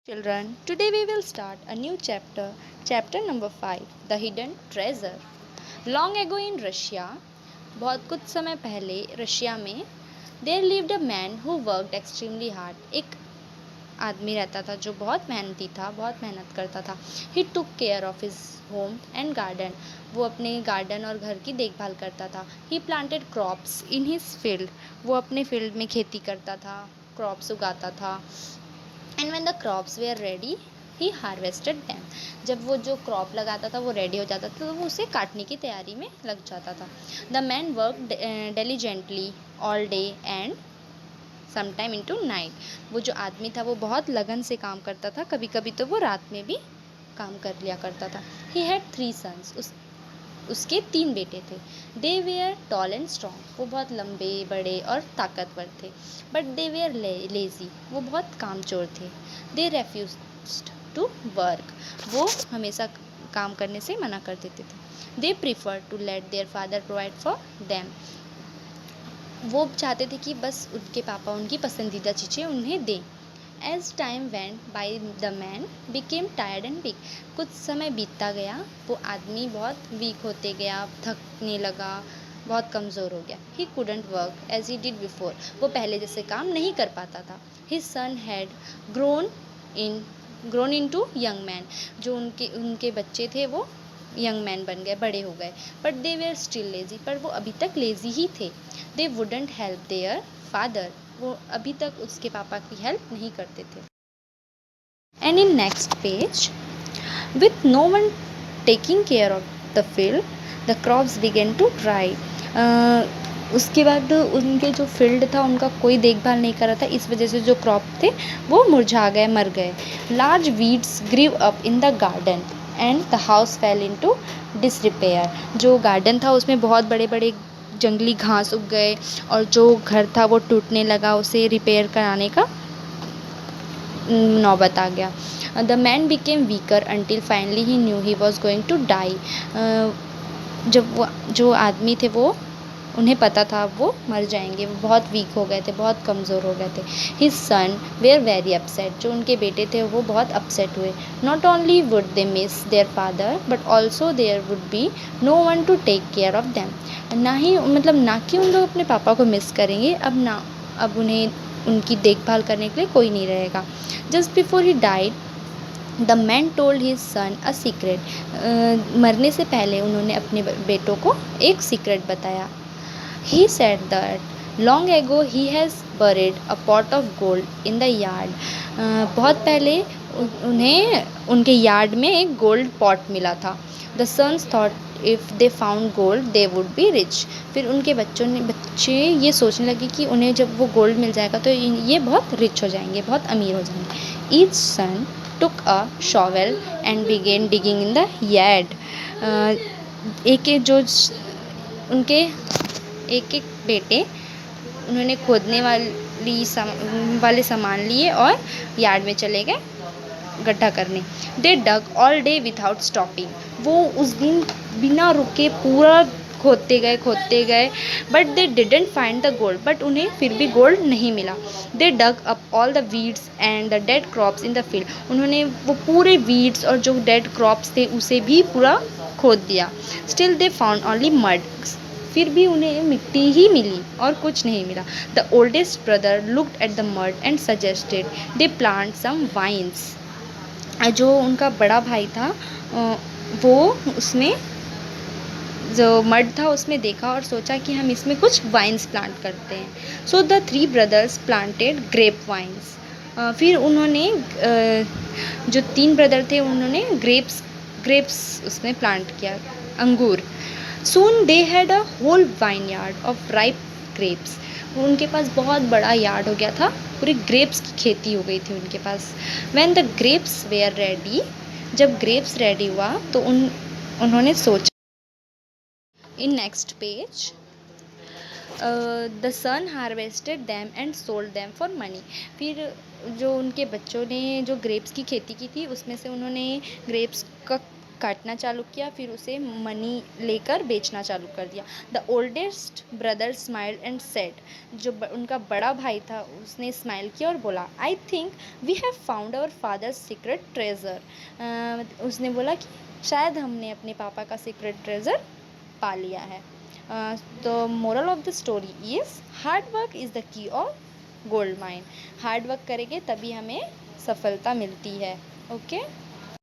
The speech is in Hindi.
Children, today we will start a new chapter, chapter number 5, The Hidden Treasure. Long ago in Russia, बहुत कुछ समय पहले रशिया में there lived a man who worked extremely hard. एक आदमी रहता था जो बहुत मेहनती था, बहुत मेहनत करता था. He took care of his home and garden. वो अपने गार्डन और घर की देखभाल करता था. He planted crops in his field. वो अपने फील्ड में खेती करता था, क्रॉप्स उगाता था. And when the crops were ready he harvested them. जब वो जो क्रॉप लगाता था वो रेडी हो जाता था तो वो उसे काटने की तैयारी में लग जाता था. The man work diligently all day and sometime into night. वो जो आदमी था वो बहुत लगन से काम करता था, कभी कभी तो वो रात में भी काम कर लिया करता था. He had 3 sons. उसके 3 बेटे थे. They were tall and strong. वो बहुत लंबे बड़े और ताकतवर थे. But they were lazy. वो बहुत कामचोर थे. They refuse to work. वो हमेशा काम करने से मना कर देते थे. They prefer to let their father provide for them. वो चाहते थे कि बस उनके पापा उनकी पसंदीदा चीज़ें उन्हें दें. As time went by the man became tired and weak. कुछ समय बीतता गया, वो आदमी बहुत वीक होते गया, थकने लगा, बहुत कमज़ोर हो गया. He couldn't work as he did before. वो पहले जैसे काम नहीं कर पाता था. His son had grown in grown in to young man. जो उनके बच्चे थे वो यंग मैन बन गए, बड़े हो गए. But they were still lazy. पर वो अभी तक लेजी ही थे. They wouldn't help their father. वो अभी तक उसके पापा की हेल्प नहीं करते थे. And in next page, with no one taking care of the field the crops began to dry. उसके बाद उनके जो फील्ड था उनका कोई देखभाल नहीं कर रहा था, इस वजह से जो क्रॉप थे वो मुरझा गए, मर गए. Large weeds grew up in the garden and the house fell into disrepair. जो गार्डन था उसमें बहुत बड़े बड़े जंगली घास उग गए और जो घर था वो टूटने लगा. उसे रिपेयर कराने का नौबत आ गया. The man became weaker until finally he knew he was going to die. जब वो जो आदमी थे वो उन्हें पता था वो मर जाएंगे. वो बहुत वीक हो गए थे, बहुत कमज़ोर हो गए थे. His son were very upset. जो उनके बेटे थे वो बहुत अपसेट हुए. Not only would they miss their father but also there would be no one to take care of them. ना कि उन लोग अपने पापा को मिस करेंगे, अब उन्हें उनकी देखभाल करने के लिए कोई नहीं रहेगा. Just before he died the man told his son a secret. मरने से पहले उन्होंने अपने बेटों को एक सीक्रेट बताया. He said that long ago he has buried a pot of gold in the yard. बहुत पहले उन्हें उनके यार्ड में एक गोल्ड पॉट मिला था. The sons thought if they found gold they would be rich. फिर उनके बच्चे ये सोचने लगे कि उन्हें जब वो गोल्ड मिल जाएगा तो ये बहुत रिच हो जाएंगे, बहुत अमीर हो जाएंगे. Each son took a shovel and began digging in the yard. एक एक जो उनके एक एक बेटे उन्होंने खोदने वाले सामान लिए और यार्ड में चले गए गड्ढा करने. They dug all day without stopping. वो उस दिन बिना रुके पूरा खोदते गए but they didn't find the gold. But उन्हें फिर भी गोल्ड नहीं मिला. They dug up all the weeds and the dead crops in the field. उन्होंने वो पूरे वीड्स और जो डेड क्रॉप्स थे उसे भी पूरा खोद दिया. Still they found only mud. फिर भी उन्हें मिट्टी ही मिली और कुछ नहीं मिला. The oldest brother looked at the mud and suggested they plant some vines. जो उनका बड़ा भाई था वो उसमें जो मड था उसमें देखा और सोचा कि हम इसमें कुछ वाइन्स प्लांट करते हैं. So the 3 brothers planted grape vines. फिर उन्होंने जो 3 ब्रदर थे उन्होंने ग्रेप्स उसमें प्लांट किया, अंगूर. Soon they had a whole vineyard of ripe grapes. उनके पास बहुत बड़ा यार्ड हो गया था, पूरी ग्रेप्स की खेती हो गई थी उनके पास. When the grapes were ready. जब ग्रेप्स रेडी हुआ तो उन्होंने सोचा. In next page, the son harvested them and sold them for money. फिर जो उनके बच्चों ने जो ग्रेप्स की खेती की थी उसमें से उन्होंने ग्रेप्स का काटना चालू किया, फिर उसे मनी लेकर बेचना चालू कर दिया। The oldest brother smiled and said, जो उनका बड़ा भाई था उसने स्माइल किया और बोला, I think we have found our father's secret treasure. उसने बोला कि शायद हमने अपने पापा का सीक्रेट ट्रेजर पा लिया है। तो moral of the story is hard work is the key of gold mine. Hard work करेंगे तभी हमें सफलता मिलती है। ओके।